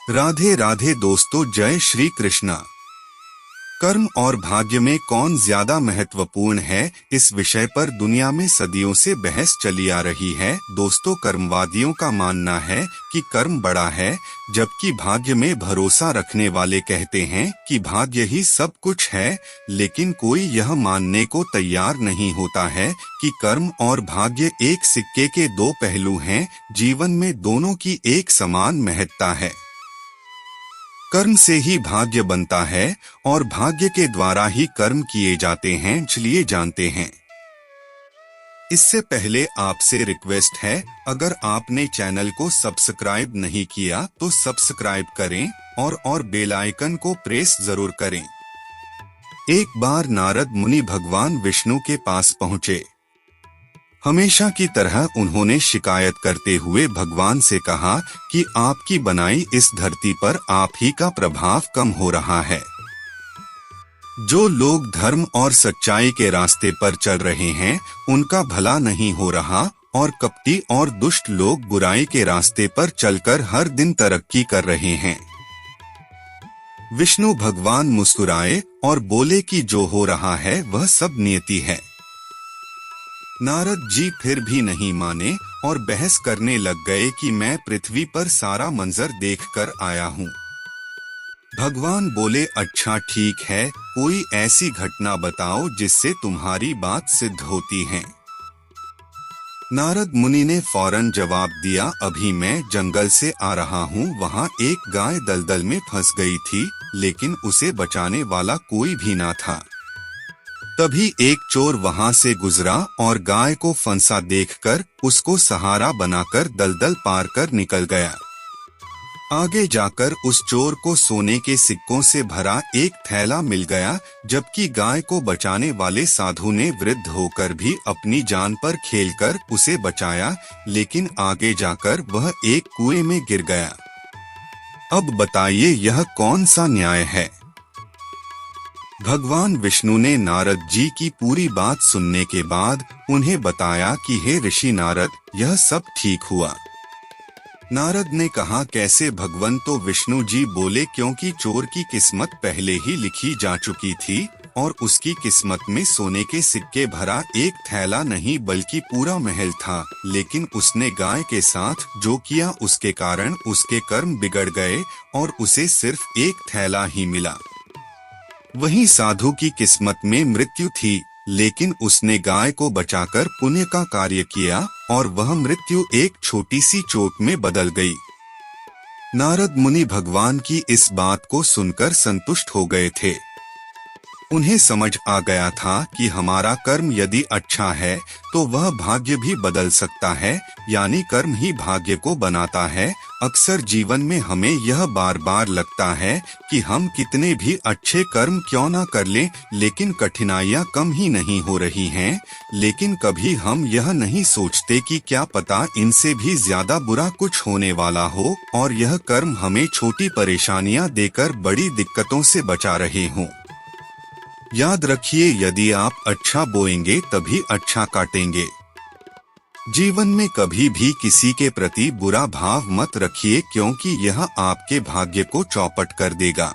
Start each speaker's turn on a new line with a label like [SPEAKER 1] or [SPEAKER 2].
[SPEAKER 1] राधे राधे दोस्तों, जय श्री कृष्णा। कर्म और भाग्य में कौन ज्यादा महत्वपूर्ण है, इस विषय पर दुनिया में सदियों से बहस चली आ रही है। दोस्तों, कर्मवादियों का मानना है कि कर्म बड़ा है, जबकि भाग्य में भरोसा रखने वाले कहते हैं कि भाग्य ही सब कुछ है। लेकिन कोई यह मानने को तैयार नहीं होता है कि कर्म और भाग्य एक सिक्के के दो पहलू हैं। जीवन में दोनों की एक समान महत्ता है। कर्म से ही भाग्य बनता है और भाग्य के द्वारा ही कर्म किए जाते हैं। चलिए जानते हैं। इससे पहले आपसे रिक्वेस्ट है, अगर आपने चैनल को सब्सक्राइब नहीं किया तो सब्सक्राइब करें और बेल आइकन को प्रेस जरूर करें। एक बार नारद मुनि भगवान विष्णु के पास पहुँचे। हमेशा की तरह उन्होंने शिकायत करते हुए भगवान से कहा कि आपकी बनाई इस धरती पर आप ही का प्रभाव कम हो रहा है। जो लोग धर्म और सच्चाई के रास्ते पर चल रहे हैं, उनका भला नहीं हो रहा और कपटी और दुष्ट लोग बुराई के रास्ते पर चलकर हर दिन तरक्की कर रहे हैं। विष्णु भगवान मुस्कुराए और बोले कि जो हो रहा है वह सब नियति है। नारद जी फिर भी नहीं माने और बहस करने लग गए कि मैं पृथ्वी पर सारा मंजर देखकर आया हूँ। भगवान बोले, अच्छा ठीक है, कोई ऐसी घटना बताओ जिससे तुम्हारी बात सिद्ध होती है। नारद मुनि ने फौरन जवाब दिया, अभी मैं जंगल से आ रहा हूँ। वहाँ एक गाय दलदल में फंस गई थी, लेकिन उसे बचाने वाला कोई भी ना था। तभी एक चोर वहां से गुजरा और गाय को फंसा देखकर उसको सहारा बनाकर दलदल पार कर निकल गया। आगे जाकर उस चोर को सोने के सिक्कों से भरा एक थैला मिल गया, जबकि गाय को बचाने वाले साधु ने वृद्ध होकर भी अपनी जान पर खेलकर उसे बचाया, लेकिन आगे जाकर वह एक कुएं में गिर गया। अब बताइए, यह कौन सा न्याय है? भगवान विष्णु ने नारद जी की पूरी बात सुनने के बाद उन्हें बताया कि हे ऋषि नारद, यह सब ठीक हुआ। नारद ने कहा, कैसे भगवन? तो विष्णु जी बोले, क्योंकि चोर की किस्मत पहले ही लिखी जा चुकी थी और उसकी किस्मत में सोने के सिक्के भरा एक थैला नहीं बल्कि पूरा महल था। लेकिन उसने गाय के साथ जो किया उसके कारण उसके कर्म बिगड़ गए और उसे सिर्फ एक थैला ही मिला। वहीं साधु की किस्मत में मृत्यु थी, लेकिन उसने गाय को बचाकर पुण्य का कार्य किया और वह मृत्यु एक छोटी सी चोट में बदल गई। नारद मुनि भगवान की इस बात को सुनकर संतुष्ट हो गए थे। उन्हें समझ आ गया था कि हमारा कर्म यदि अच्छा है तो वह भाग्य भी बदल सकता है, यानी कर्म ही भाग्य को बनाता है। अक्सर जीवन में हमें यह बार बार लगता है कि हम कितने भी अच्छे कर्म क्यों ना कर लें, लेकिन कठिनाइयां कम ही नहीं हो रही हैं। लेकिन कभी हम यह नहीं सोचते कि क्या पता इनसे भी ज्यादा बुरा कुछ होने वाला हो और यह कर्म हमें छोटी परेशानियां देकर बड़ी दिक्कतों से बचा रहे हों। याद रखिए, यदि आप अच्छा बोएंगे तभी अच्छा काटेंगे। जीवन में कभी भी किसी के प्रति बुरा भाव मत रखिए, क्योंकि यह आपके भाग्य को चौपट कर देगा।